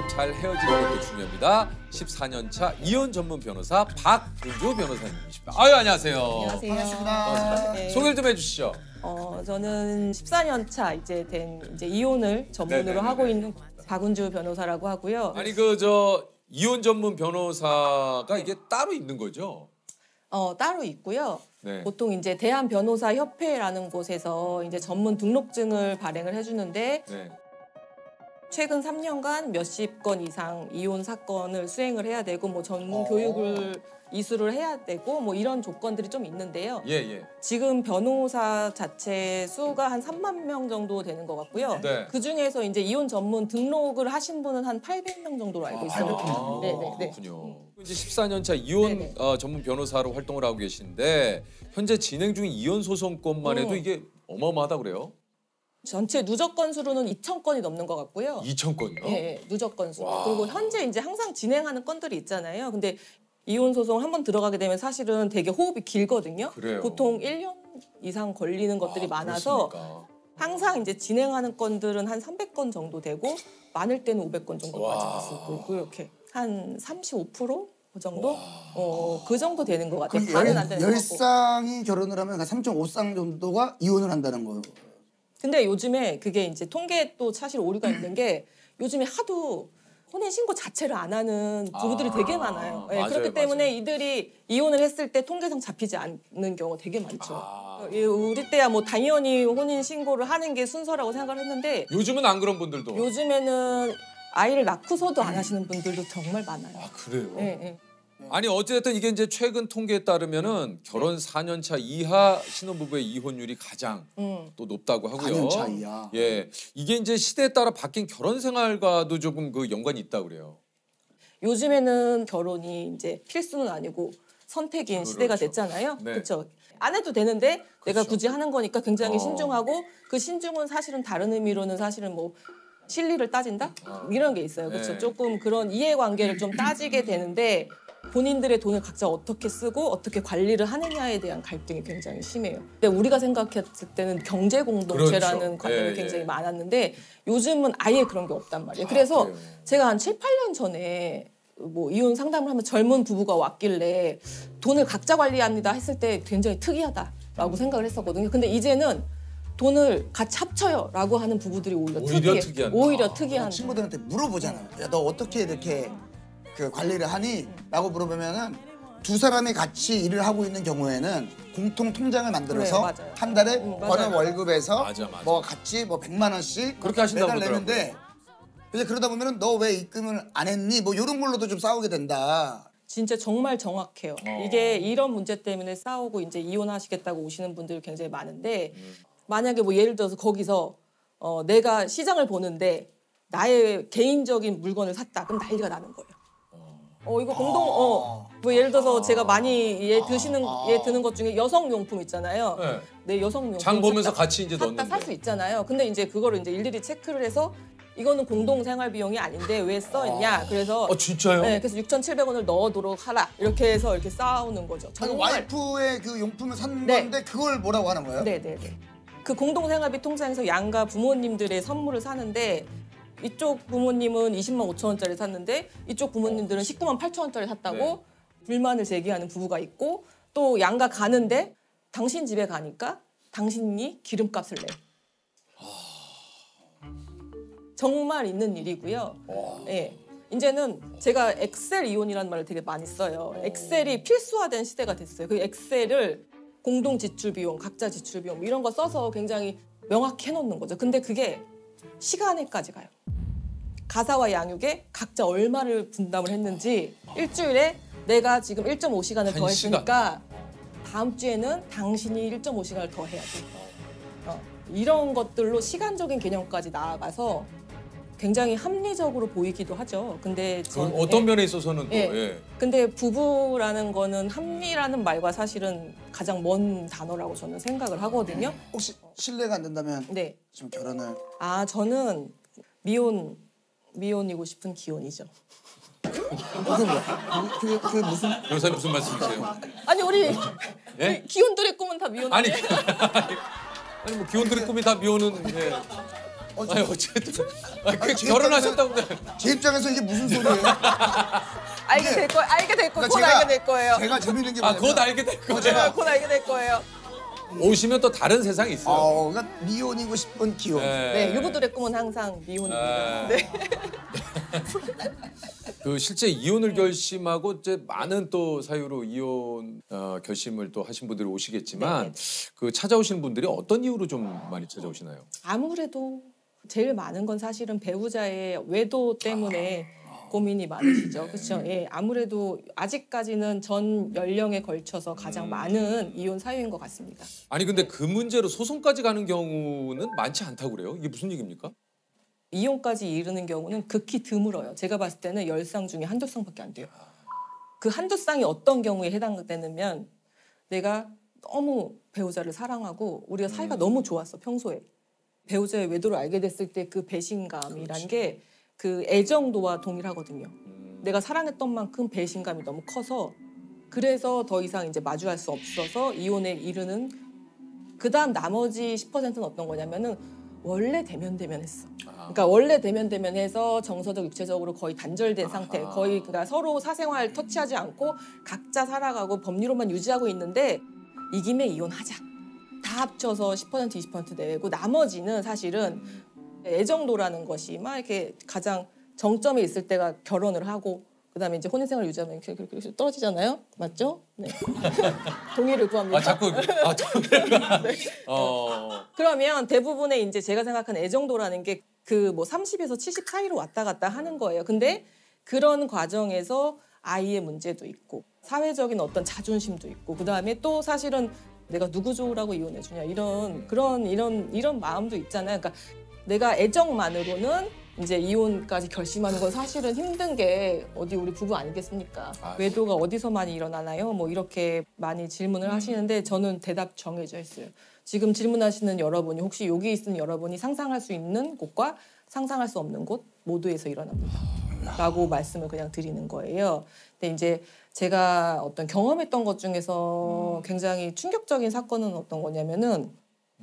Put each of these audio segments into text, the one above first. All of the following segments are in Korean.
그만큼 잘 헤어지는 것도 중요합니다. 14년 차 이혼 전문 변호사 박은주 변호사님이십니다. 아유, 안녕하세요. 안녕하세요. 반갑습니다. 네. 소개를 좀 해주시죠. 저는 14년 차 된 이혼을 전문으로 네네네네. 하고 있는 박은주 변호사라고 하고요. 아니 이혼 전문 변호사가 이게 따로 있는 거죠? 따로 있고요. 네. 보통 이제 대한변호사협회라는 곳에서 이제 전문 등록증을 발행을 해주는데 네. 최근 3년간 몇십 건 이상 이혼 사건을 수행을 해야 되고 뭐 전문 교육을 이수를 해야 되고 뭐 이런 조건들이 좀 있는데요. 예. 지금 변호사 자체 수가 한 3만 명 정도 되는 것 같고요. 네. 그 중에서 이제 이혼 전문 등록을 하신 분은 한 800명 정도로 알고 있어요. 네. 그렇군요. 이제 14년 차 이혼 네네. 전문 변호사로 활동을 하고 계신데 현재 진행 중인 이혼 소송건만 해도 이게 어마어마하다 그래요? 전체 누적 건수로는 2,000건이 넘는 것 같고요. 2,000건이요? 예, 누적 건수. 와. 그리고 현재 이제 항상 진행하는 건들이 있잖아요. 근데 이혼 소송 한번 들어가게 되면 사실은 되게 호흡이 길거든요. 그래요. 보통 1년 이상 걸리는 것들이 많아서 그렇습니까? 항상 이제 진행하는 건들은 한 300건 정도 되고 많을 때는 500건 정도까지 와. 갔고 그렇게 한 35%? 그 정도? 그 정도 되는 것 같아요. 그럼 반은 안 되는 것 같고. 10쌍이 결혼을 하면 3.5쌍 정도가 이혼을 한다는 거예요. 근데 요즘에 그게 이제 통계에 또 사실 오류가 있는 게 요즘에 하도 혼인신고 자체를 안 하는 부부들이 되게 많아요. 예, 맞아요, 그렇기 때문에 맞아요. 이들이 이혼을 했을 때 통계상 잡히지 않는 경우가 되게 많죠. 아. 예, 우리 때야 뭐 당연히 혼인신고를 하는 게 순서라고 생각을 했는데 요즘은 안 그런 분들도. 요즘에는 아이를 낳고서도 안 하시는 분들도 정말 많아요. 아, 그래요? 예, 예. 아니 어쨌든 이게 이제 최근 통계에 따르면은 결혼 4년 차 이하 신혼부부의 이혼율이 가장 또 높다고 하고요. 4년 차이야. 예, 이게 이제 시대에 따라 바뀐 결혼 생활과도 조금 그 연관이 있다 그래요. 요즘에는 결혼이 이제 필수는 아니고 선택인 그렇죠. 시대가 됐잖아요. 네. 그렇죠. 안 해도 되는데 내가 그렇죠. 굳이 하는 거니까 굉장히 어. 신중하고 그 신중은 사실은 다른 의미로는 사실은 뭐 실리를 따진다? 이런 게 있어요. 그렇죠. 네. 조금 그런 이해관계를 좀 따지게 되는데 본인들의 돈을 각자 어떻게 쓰고 어떻게 관리를 하느냐에 대한 갈등이 굉장히 심해요. 근데 우리가 생각했을 때는 경제 공동체라는 그렇죠. 관념이 예, 굉장히 예. 많았는데 요즘은 아예 그런 게 없단 말이에요. 그래서 그래요? 제가 한 7, 8년 전에 뭐 이혼 상담을 하면 젊은 부부가 왔길래 돈을 각자 관리합니다 했을 때 굉장히 특이하다라고 생각을 했었거든요. 근데 이제는 돈을 같이 합쳐요라고 하는 부부들이 오히려 특이하다. 오히려 특이한. 친구들한테 물어보잖아요. 야, 너 어떻게 이렇게 그 관리를 하니? 라고 물어보면은 두 사람이 같이 일을 하고 있는 경우에는 공통 통장을 만들어서 네, 맞아요. 한 달에 맞아요. 어느 월급에서 맞아. 뭐 같이 뭐 100만 원씩 그렇게 하신다고 매달 내는데 이제 그러다 보면은 너 왜 입금을 안 했니? 뭐 이런 걸로도 좀 싸우게 된다. 진짜 정말 정확해요. 이게 이런 문제 때문에 싸우고 이제 이혼하시겠다고 오시는 분들이 굉장히 많은데 만약에 뭐 예를 들어서 거기서 내가 시장을 보는데 나의 개인적인 물건을 샀다. 그럼 난리가 나는 거예요. 이거 뭐 예를 들어서 제가 많이 드는 것 중에 여성용품 있잖아요. 네. 내 여성용품 장 보면서 같이 이제 샀다 넣는데. 살 수 있잖아요. 근데 이제 그거를 이제 일일이 체크를 해서 이거는 공동 생활 비용이 아닌데 왜 써있냐. 그래서 진짜요? 네, 그래서 6,700원을 넣어도록 하라. 이렇게 해서 이렇게 싸우는 거죠. 아니, 정말. 와이프의 그 용품을 산 네. 건데 그걸 뭐라고 하는 거예요? 네네네. 그 공동생활비 통장에서 양가 부모님들의 선물을 사는데 이쪽 부모님은 20만 5천 원짜리 샀는데 이쪽 부모님들은 19만 8천 원짜리 샀다고 네. 불만을 제기하는 부부가 있고 또 양가 가는데 당신 집에 가니까 당신이 기름값을 내. 정말 있는 일이고요. 예. 이제는 제가 엑셀 이혼이라는 말을 되게 많이 써요. 엑셀이 필수화된 시대가 됐어요. 그 엑셀을 공동 지출 비용, 각자 지출 비용 이런 거 써서 굉장히 명확히 해놓는 거죠. 근데 그게 시간에까지 가요. 가사와 양육에 각자 얼마를 분담을 했는지 일주일에 내가 지금 1.5시간을 더 했으니까 다음 주에는 당신이 1.5시간을 더 해야 돼. 이런 것들로 시간적인 개념까지 나아가서 굉장히 합리적으로 보이기도 하죠. 근데 그건 어떤 면에 있어서는 또 예. 근데 부부라는 거는 합리라는 말과 사실은 가장 먼 단어라고 저는 생각을 하거든요. 혹시 실례가 안 된다면 네. 지금 결혼을 저는 미혼이고 싶은 기혼이죠. 그게 뭐야? 그게 무슨 변호사님 무슨 말씀이세요? 아니 우리 예? 기혼들의 꿈은 다 미혼 아니 아니에요? 아니 뭐 기혼들의 꿈이 다 미혼은 예. 아니 어쨌든 제 결혼하셨다고. 제 입장에서 이게 무슨 소리예요? 알게 될 거예요. 알게 될 거예요. 그러니까 곧 알게 될 거예요. 제가 재밌는 게 아 뭐냐면 곧 알게 될 거예요. 제가 곧 알게 될 거예요. 오시면 또 다른 세상이 있어요. 그러니까 미혼이고 싶은 기혼. 네, 유부들의 꿈은 항상 미혼입니다. 네. 그 실제 이혼을 결심하고 이제 많은 또 사유로 이혼 결심을 또 하신 분들이 오시겠지만 그 찾아오시는 분들이 어떤 이유로 좀 많이 찾아오시나요? 아무래도 제일 많은 건 사실은 배우자의 외도 때문에 고민이 많으시죠. 그렇죠? 예, 아무래도 아직까지는 전 연령에 걸쳐서 가장 많은 이혼 사유인 것 같습니다. 아니 근데 그 문제로 소송까지 가는 경우는 많지 않다고 그래요? 이게 무슨 얘기입니까? 이혼까지 이르는 경우는 극히 드물어요. 제가 봤을 때는 10쌍 중에 한두 쌍밖에 안 돼요. 그 한두 쌍이 어떤 경우에 해당되냐면 내가 너무 배우자를 사랑하고 우리가 사이가 너무 좋았어, 평소에. 배우자의 외도를 알게 됐을 때 그 배신감이란 게 그 애정도와 동일하거든요. 내가 사랑했던 만큼 배신감이 너무 커서 그래서 더 이상 이제 마주할 수 없어서 이혼에 이르는 그다음 나머지 10%는 어떤 거냐면은 원래 대면대면했어. 그러니까 원래 대면대면해서 정서적 육체적으로 거의 단절된 상태. 거의 그러니까 서로 사생활 터치하지 않고 각자 살아가고 법리로만 유지하고 있는데 이 김에 이혼하자. 다 합쳐서 10% 20% 내고 나머지는 사실은 애정도라는 것이 막 이렇게 가장 정점에 있을 때가 결혼을 하고 그다음에 이제 혼인생활 유지하면 이렇게 떨어지잖아요, 맞죠? 네. 동의를 구합니다. 아 자꾸 동의를. 네. 그러면 대부분의 이제 제가 생각하는 애정도라는 게 그 뭐 30에서 70 사이로 왔다 갔다 하는 거예요. 근데 그런 과정에서 아이의 문제도 있고 사회적인 어떤 자존심도 있고 그다음에 또 사실은 내가 누구 좋으라고 이혼해 주냐 이런 마음도 있잖아요. 그러니까 내가 애정만으로는 이제 이혼까지 결심하는 건 사실은 힘든 게 어디 우리 부부 아니겠습니까? 외도가 어디서 많이 일어나나요? 뭐 이렇게 많이 질문을 하시는데 저는 대답 정해져 있어요. 지금 질문하시는 여러분이 혹시 여기 있는 여러분이 상상할 수 있는 곳과 상상할 수 없는 곳 모두에서 일어납니다. 라고 말씀을 그냥 드리는 거예요. 근데 이제 제가 어떤 경험했던 것 중에서 굉장히 충격적인 사건은 어떤 거냐면은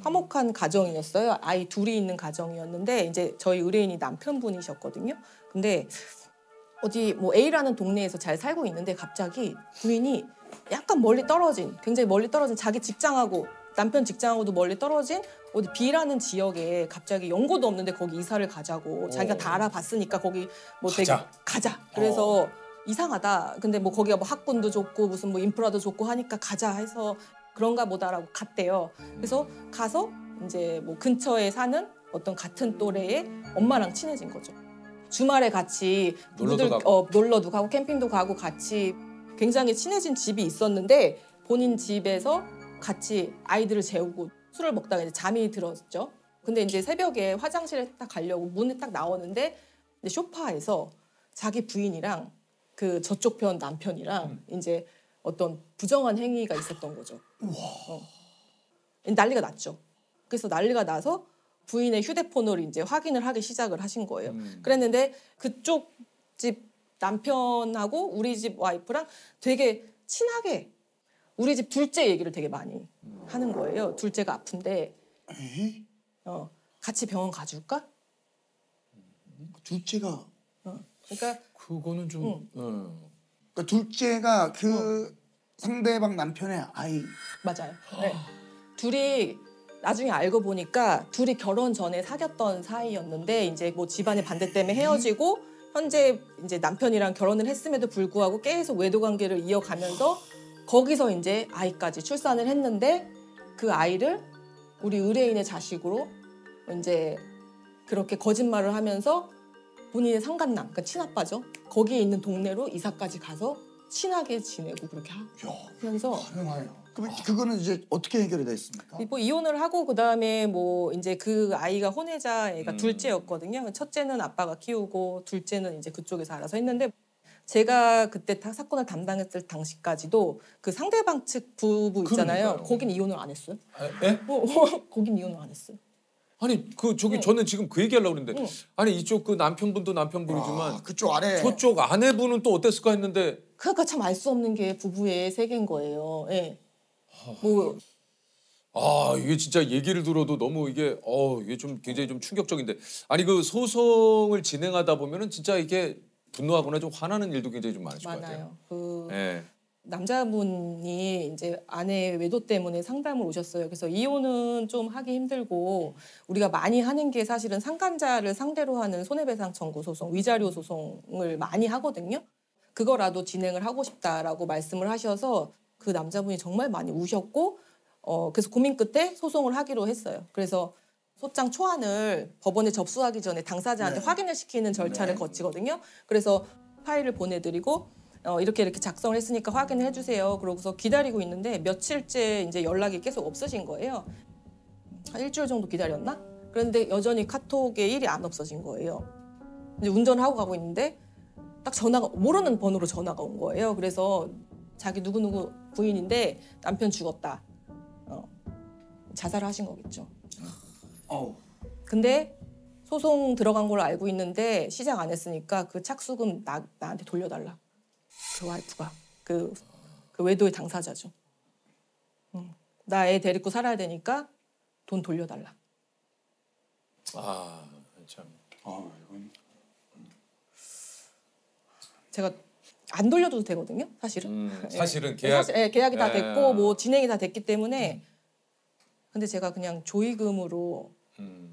화목한 가정이었어요. 아이 둘이 있는 가정이었는데 이제 저희 의뢰인이 남편분이셨거든요. 근데 어디 뭐 A라는 동네에서 잘 살고 있는데 갑자기 부인이 약간 멀리 떨어진 굉장히 멀리 떨어진 자기 직장하고 남편 직장하고도 멀리 떨어진 어디 B라는 지역에 갑자기 연고도 없는데 거기 이사를 가자고 자기가 다 알아봤으니까 거기 뭐 되게 가자. 그래서 이상하다. 근데 뭐 거기가 뭐 학군도 좋고 무슨 뭐 인프라도 좋고 하니까 가자 해서 그런가 보다라고 갔대요. 그래서 가서 이제 뭐 근처에 사는 어떤 같은 또래의 엄마랑 친해진 거죠. 주말에 같이 놀러도 가고 캠핑도 가고 같이 굉장히 친해진 집이 있었는데 본인 집에서 같이 아이들을 재우고 술을 먹다가 이제 잠이 들었죠. 근데 이제 새벽에 화장실에 딱 가려고 문에 딱 나오는데 이제 소파에서 자기 부인이랑 그 저쪽 편 남편이랑 이제 어떤 부정한 행위가 있었던 거죠. 난리가 났죠. 그래서 난리가 나서 부인의 휴대폰을 이제 확인을 하기 시작을 하신 거예요. 그랬는데 그쪽 집 남편하고 우리 집 와이프랑 되게 친하게 우리 집 둘째 얘기를 되게 많이 하는 거예요. 둘째가 아픈데 같이 병원 가줄까? 둘째가 그러니까 그거는 좀 그러니까 둘째가 그 상대방 남편의 아이. 맞아요. 네. 둘이 나중에 알고 보니까 둘이 결혼 전에 사귀었던 사이였는데 이제 뭐 집안의 반대 때문에 헤어지고 현재 이제 남편이랑 결혼을 했음에도 불구하고 계속 외도 관계를 이어가면서 거기서 이제 아이까지 출산을 했는데 그 아이를 우리 의뢰인의 자식으로 이제 그렇게 거짓말을 하면서 본인의 상간남, 그러니까 친아빠죠. 거기에 있는 동네로 이사까지 가서 친하게 지내고 그렇게 하면서 그럼 그거는 이제 어떻게 해결이 됐습니까? 뭐 이혼을 하고 그다음에 뭐 이제 그 아이가 혼외자 애가 둘째였거든요. 첫째는 아빠가 키우고 둘째는 이제 그쪽에서 알아서 했는데 제가 그때 사건을 담당했을 당시까지도 그 상대방 측 부부 있잖아요. 그러니까요. 거긴 이혼을 안 했어요. 예? 거긴 이혼을 안 했어요. 아니 그 저기 저는 지금 그 얘기하려고 그랬는데 아니 이쪽 그 남편분도 남편분이지만 그쪽 아내 저쪽 아내분은 또 어땠을까 했는데 그러니까 참 알 수 없는 게 부부의 세계인 거예요. 예. 뭐 아 이게 진짜 얘기를 들어도 너무 이게 좀 굉장히 좀 충격적인데 아니 그 소송을 진행하다 보면은 진짜 이게 분노하거나 좀 화나는 일도 굉장히 좀 많으실 것 같아요. 많아요. 그 예. 남자분이 이제 아내 외도 때문에 상담을 오셨어요. 그래서 이혼은 좀 하기 힘들고 우리가 많이 하는 게 사실은 상간자를 상대로 하는 손해배상 청구 소송, 위자료 소송을 많이 하거든요. 그거라도 진행을 하고 싶다라고 말씀을 하셔서 그 남자분이 정말 많이 우셨고 그래서 고민 끝에 소송을 하기로 했어요. 그래서 소장 초안을 법원에 접수하기 전에 당사자한테 네. 확인을 시키는 절차를 네. 거치거든요. 그래서 파일을 보내드리고 이렇게 작성을 했으니까 확인을 해주세요. 그러고서 기다리고 있는데 며칠째 이제 연락이 계속 없으신 거예요. 한 일주일 정도 기다렸나? 그런데 여전히 카톡에 일이 안 없어진 거예요. 이제 운전을 하고 가고 있는데 딱 전화가 모르는 번호로 전화가 온 거예요. 그래서 자기 누구누구 부인인데 남편 죽었다. 자살을 하신 거겠죠. 근데 소송 들어간 걸 알고 있는데 시작 안 했으니까 그 착수금 나한테 돌려달라. 그 와이프가 그 외도의 당사자죠. 나 애 데리고 살아야 되니까 돈 돌려달라. 아 참. 이건 제가 안 돌려줘도 되거든요, 사실은. 사실은 예. 계약 계약이 다 예. 됐고 뭐 진행이 다 됐기 때문에 근데 제가 그냥 조의금으로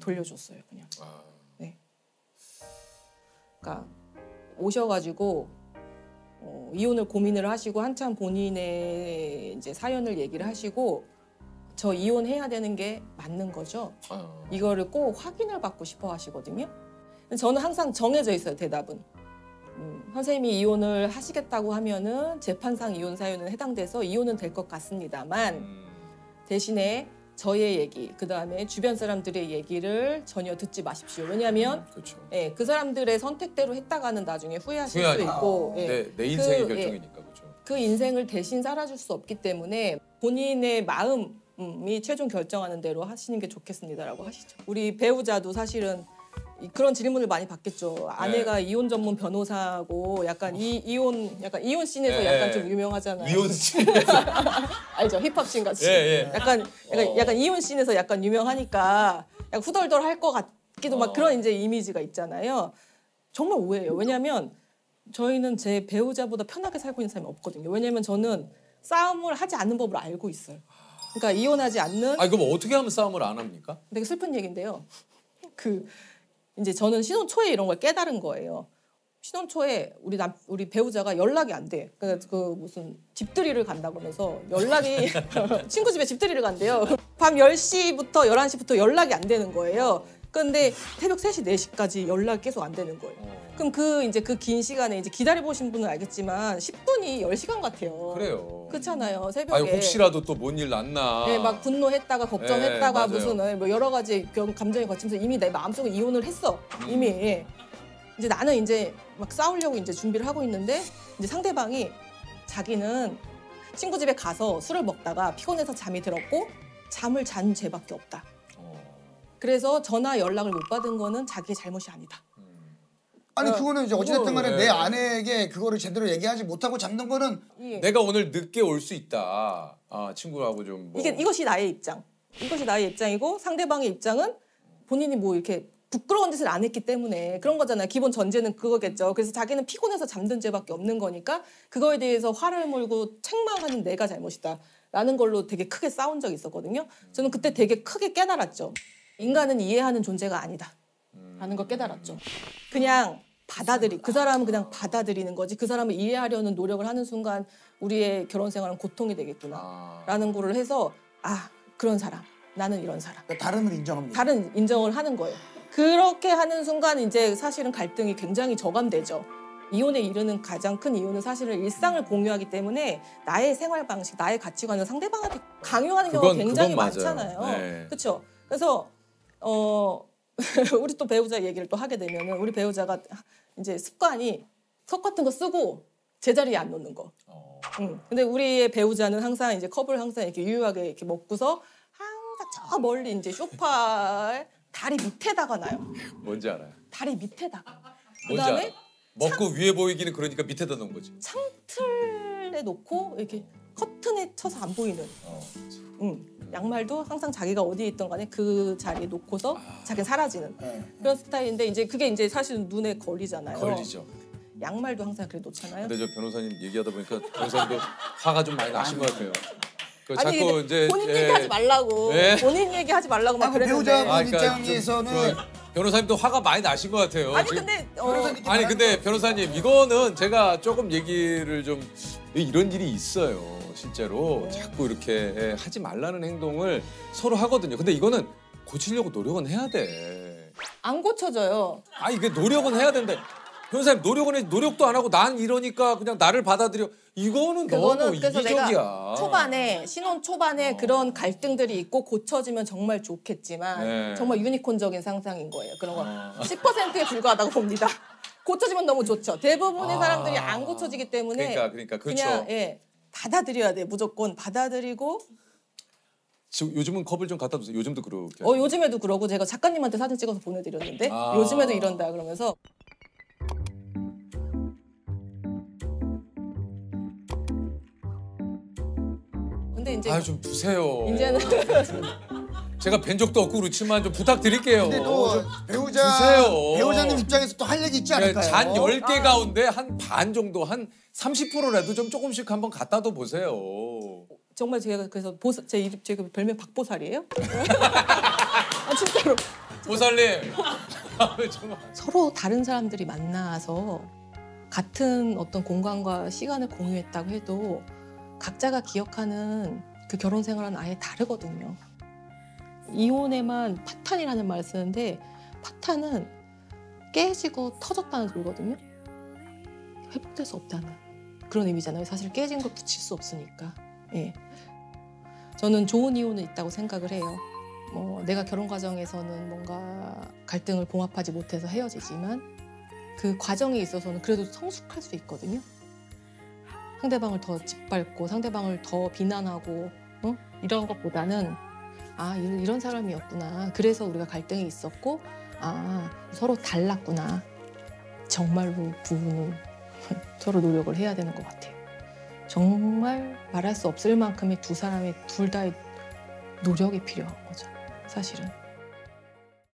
돌려줬어요, 그냥. 네. 그러니까 오셔가지고 이혼을 고민을 하시고 한참 본인의 이제 사연을 얘기를 하시고 저 이혼해야 되는 게 맞는 거죠. 이거를 꼭 확인을 받고 싶어 하시거든요. 저는 항상 정해져 있어요, 대답은. 선생님이 이혼을 하시겠다고 하면은 재판상 이혼 사유는 해당돼서 이혼은 될 것 같습니다만 대신에 저의 얘기, 그 다음에 주변 사람들의 얘기를 전혀 듣지 마십시오. 왜냐하면 그렇죠. 그 사람들의 선택대로 했다가는 나중에 후회하실 수 후회하니까. 있고 내 인생의 결정이니까 그렇죠. 그 인생을 대신 살아줄 수 없기 때문에 본인의 마음이 최종 결정하는 대로 하시는 게 좋겠습니다라고 하시죠. 우리 배우자도 사실은 그런 질문을 많이 받겠죠. 아내가 이혼 전문 변호사고 약간 이혼 씬에서 약간 좀 유명하잖아요. 이혼 씬. 알죠? 힙합 씬 같이. 예. 약간 이혼 씬에서 약간 유명하니까 약간 후덜덜 할 것 같기도 막 그런 이제 이미지가 있잖아요. 정말 오해예요. 왜냐하면 저희는 제 배우자보다 편하게 살고 있는 사람이 없거든요. 왜냐하면 저는 싸움을 하지 않는 법을 알고 있어요. 그러니까 이혼하지 않는. 아 그럼 어떻게 하면 싸움을 안 합니까? 되게 슬픈 얘기인데요. 이제 저는 신혼 초에 이런 걸 깨달은 거예요. 신혼 초에 우리 배우자가 연락이 안 돼. 그러니까 그 무슨 집들이를 간다고 하면서 연락이 친구 집에 집들이를 간대요. 밤 10시부터 11시부터 연락이 안 되는 거예요. 그런데 새벽 3시, 4시까지 연락이 계속 안 되는 거예요. 그럼 그 긴 시간에 이제 기다려 보신 분은 알겠지만 10분이 10시간 같아요. 그래요. 그렇잖아요. 새벽에. 아니 혹시라도 또 뭔 일 났나. 네, 막 분노했다가 걱정했다가 네, 무슨 뭐 여러 가지 감정이 거치면서 이미 내 마음속에 이혼을 했어. 이미. 이제 나는 이제 막 싸우려고 이제 준비를 하고 있는데 이제 상대방이 자기는 친구 집에 가서 술을 먹다가 피곤해서 잠이 들었고 잠을 잔 죄밖에 없다. 그래서 전화 연락을 못 받은 거는 자기의 잘못이 아니다. 아니 그거는 이제 어찌됐든 간에 네. 내 아내에게 그거를 제대로 얘기하지 못하고 잡는 거는 내가 오늘 늦게 올 수 있다. 친구하고 좀 뭐. 이것이 나의 입장. 이것이 나의 입장이고 상대방의 입장은 본인이 뭐 이렇게 부끄러운 짓을 안 했기 때문에 그런 거잖아요. 기본 전제는 그거겠죠. 그래서 자기는 피곤해서 잠든 죄밖에 없는 거니까 그거에 대해서 화를 몰고 책망하는 내가 잘못이다. 라는 걸로 되게 크게 싸운 적이 있었거든요. 저는 그때 되게 크게 깨달았죠. 인간은 이해하는 존재가 아니다. 라는 걸 깨달았죠. 그냥 그 사람은 그냥 받아들이는 거지. 그 사람을 이해하려는 노력을 하는 순간 우리의 결혼 생활은 고통이 되겠구나. 라는 거를 해서 그런 사람. 나는 이런 사람. 그러니까 다름을 인정합니다. 다른 인정을 하는 거예요. 그렇게 하는 순간 이제 사실은 갈등이 굉장히 저감되죠. 이혼에 이르는 가장 큰 이유는 사실은 일상을 공유하기 때문에 나의 생활 방식, 나의 가치관을 상대방한테 강요하는 경우가 굉장히 그건 많잖아요. 네. 그렇죠? 그래서 우리 또 배우자 얘기를 또 하게 되면은 우리 배우자가 이제 습관이 컵 같은 거 쓰고 제자리에 안 놓는 거. 근데 우리의 배우자는 항상 이제 컵을 항상 이렇게 유유하게 이렇게 먹고서 항상 저 멀리 이제 소파에 다리 밑에다가 놔요. 뭔지 알아요. 다리 밑에다가. 뭔지 그다음에 알아. 먹고 위에 보이기는 그러니까 밑에다 놓은 거지. 창틀에 놓고 이렇게 커튼에 쳐서 안 보이는. 양말도 항상 자기가 어디에 있던 간에 그 자리에 놓고서 자기는 사라지는 그런 스타일인데 이제 그게 이제 사실은 눈에 걸리잖아요. 걸리죠. 양말도 항상 그래 놓잖아요. 근데 저 변호사님 얘기하다 보니까 변호사님도 화가 좀 많이 나신 것 같아요. 그 아니 자꾸 이제 본인 얘기하지 말라고. 예. 본인 얘기하지 말라고 막 아, 그 그랬는데. 배우자분 그러니까 입장에서는 좀 변호사님도 화가 많이 나신 것 같아요. 아니 지금. 근데 아니 근데 변호사님 이거는 제가 조금 얘기를 좀 이런 일이 있어요 실제로 자꾸 이렇게 하지 말라는 행동을 서로 하거든요. 근데 이거는 고치려고 노력은 해야 돼. 안 고쳐져요. 아 이게 노력은 해야 된다. 변호사님 노력은 해 노력도 안 하고 난 이러니까 그냥 나를 받아들여 이거는 너무 그래서 이기적이야. 내가 초반에 신혼 초반에 그런 갈등들이 있고 고쳐지면 정말 좋겠지만 네. 정말 유니콘적인 상상인 거예요. 그런 거 10%에 불과하다고 봅니다. 고쳐지면 너무 좋죠. 대부분의 사람들이 안 고쳐지기 때문에 그러니까 그렇죠. 그냥 받아들여야 돼. 무조건 받아들이고. 지금 요즘은 컵을 좀 갖다 주세요. 요즘도 그렇게. 요즘에도 그러고 제가 작가님한테 사진 찍어서 보내드렸는데 요즘에도 이런다 그러면서. 근데 이제 좀 두세요. 이제는 제가 뵌 적도 없고 그렇지만 좀 부탁드릴게요. 근데 또 주세요. 배우자님 입장에서 또 할 얘기 있지 않을까요? 잔 10개 가운데 한 반 정도 한 30%라도 좀 조금씩 한번 갖다도 보세요. 정말 제가 그래서 제 별명 박보살이에요? 아 진짜로. 보살님. 정말. 서로 다른 사람들이 만나서 같은 어떤 공간과 시간을 공유했다고 해도 각자가 기억하는 그 결혼 생활은 아예 다르거든요. 이혼에만 파탄이라는 말을 쓰는데 파탄은 깨지고 터졌다는 소리거든요. 회복될 수 없다는 그런 의미잖아요. 사실 깨진 걸 붙일 수 없으니까. 예. 저는 좋은 이혼은 있다고 생각을 해요. 내가 결혼 과정에서는 뭔가 갈등을 봉합하지 못해서 헤어지지만 그 과정에 있어서는 그래도 성숙할 수 있거든요. 상대방을 더 짓밟고 상대방을 더 비난하고 이런 것보다는 이런 사람이었구나. 그래서 우리가 갈등이 있었고 서로 달랐구나. 정말로 부부는 서로 노력을 해야 되는 것 같아요. 정말 말할 수 없을 만큼의 두 사람의 둘 다의 노력이 필요한 거죠. 사실은.